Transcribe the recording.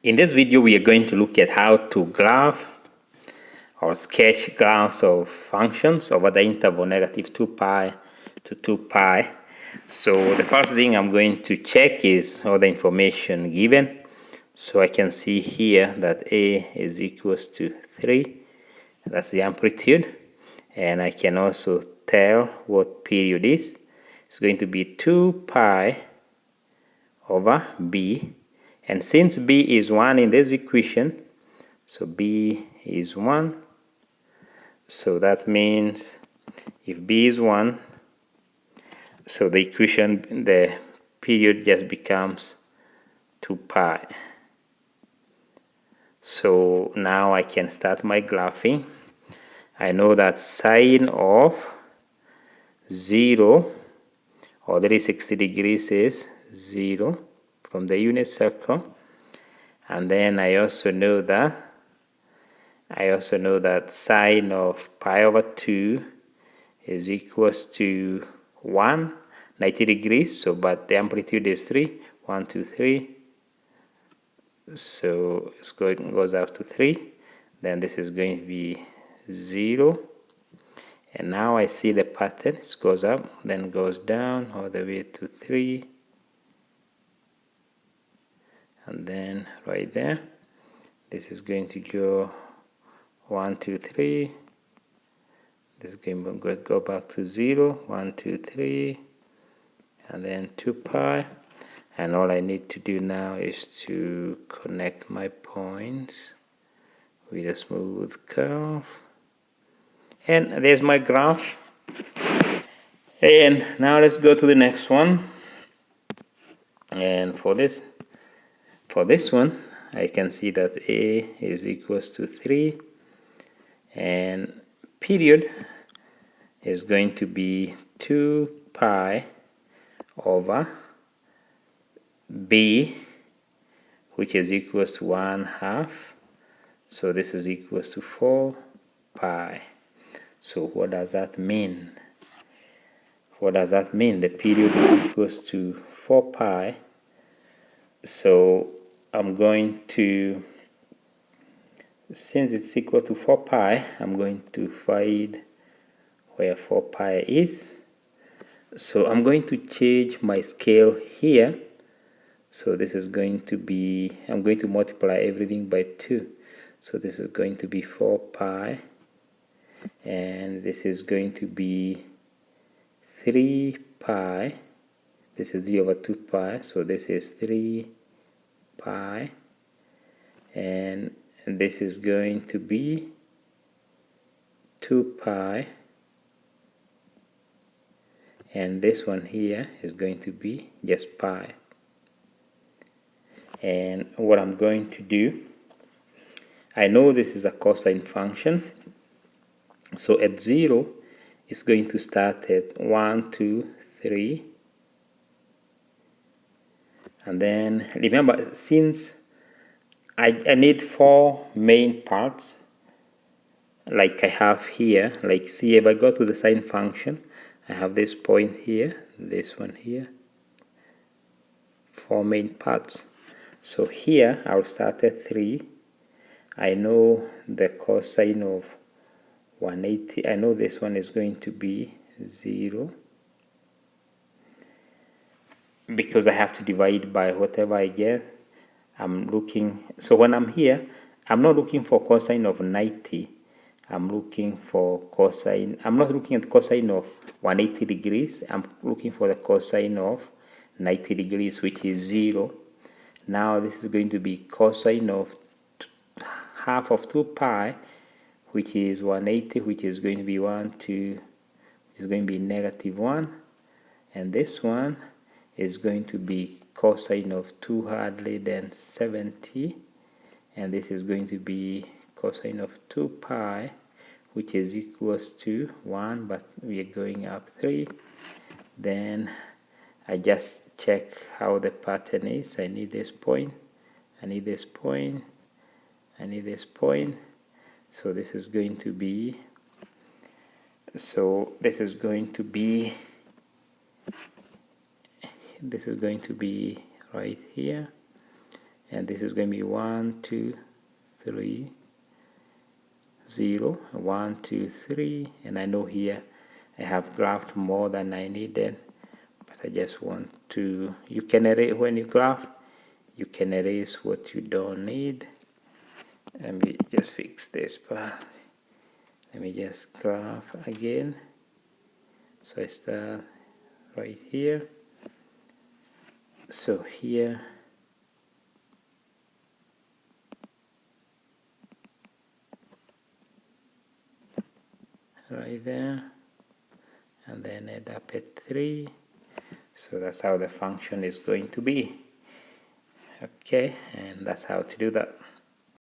In this video, we are going to look at how to graph or sketch graphs of functions over the interval negative 2 pi to 2 pi. So the first thing I'm going to check is all the information given. So I can see here that A is equals to 3. That's the amplitude. And I can also tell what period is. It's going to be 2 pi over B. And since B is 1 in this equation, so B is 1. So that means if B is 1, so the equation, the period just becomes 2 pi. So now I can start my graphing. I know that sine of 0 or 360 degrees is 0 from the unit circle. And then I also know that sine of pi over 2 is equals to 1, 90 degrees. So, but the amplitude is 3, 1, 2, 3. So it's goes out to 3. Then this is going to be 0. And now I see the pattern. It goes up, then goes down all the way to 3. And then right there, this is going to go 1, 2, 3. This is going to go back to 0, 1, 2, 3, and then 2 pi. And all I need to do now is to connect my points with a smooth curve. And there's my graph. And now let's go to the next one. And for this one, I can see that A is equals to 3. And period is going to be 2 pi over B, which is equals to 1/2. So this is equals to 4 pi. So what does that mean? What does that mean? The period is equals to 4 pi. So I'm going to, since it's equal to 4 pi, I'm going to find where 4 pi is. So I'm going to change my scale here. So this is going to be, I'm going to multiply everything by 2. So this is going to be 4 pi. And this is going to be 3 pi. This is 3 over 2 pi. So this is 3 pi. And this is going to be 2 pi. And this one here is going to be just pi. And what I'm going to do, I know this is a cosine function. So at 0, it's going to start at 1, 2, 3. And then remember, since I need 4 main parts, like I have here, like see if I go to the sine function, I have this point here, this one here, 4 main parts. So here I'll start at 3. I know the cosine of 180. I know this one is going to be 0 because I have to divide by whatever I get. I'm looking, so when I'm here, I'm not looking for cosine of 90. I'm looking for cosine, I'm not looking at cosine of 180 degrees. I'm looking for the cosine of 90 degrees, which is 0. Now this is going to be cosine of half of 2 pi, which is 180, which is going to be 1, 2, which is going to be -1. And this one is going to be cosine of 270. And this is going to be cosine of 2 pi, which is equals to 1, but we are going up 3. Then I just check how the pattern is. I need this point, I need this point, I need this point. So this is going to be, this is going to be right here. and this is going to be 1 2 3 0 1 2 3, and I know here I have graphed more than I needed, but I just want to, you can erase when you graph, you can erase what you don't need. Let me just fix this part. Let me just graph again. So I start right here. So here, right there, and then add up at 3. So that's how the function is going to be. Okay, and that's how to do that.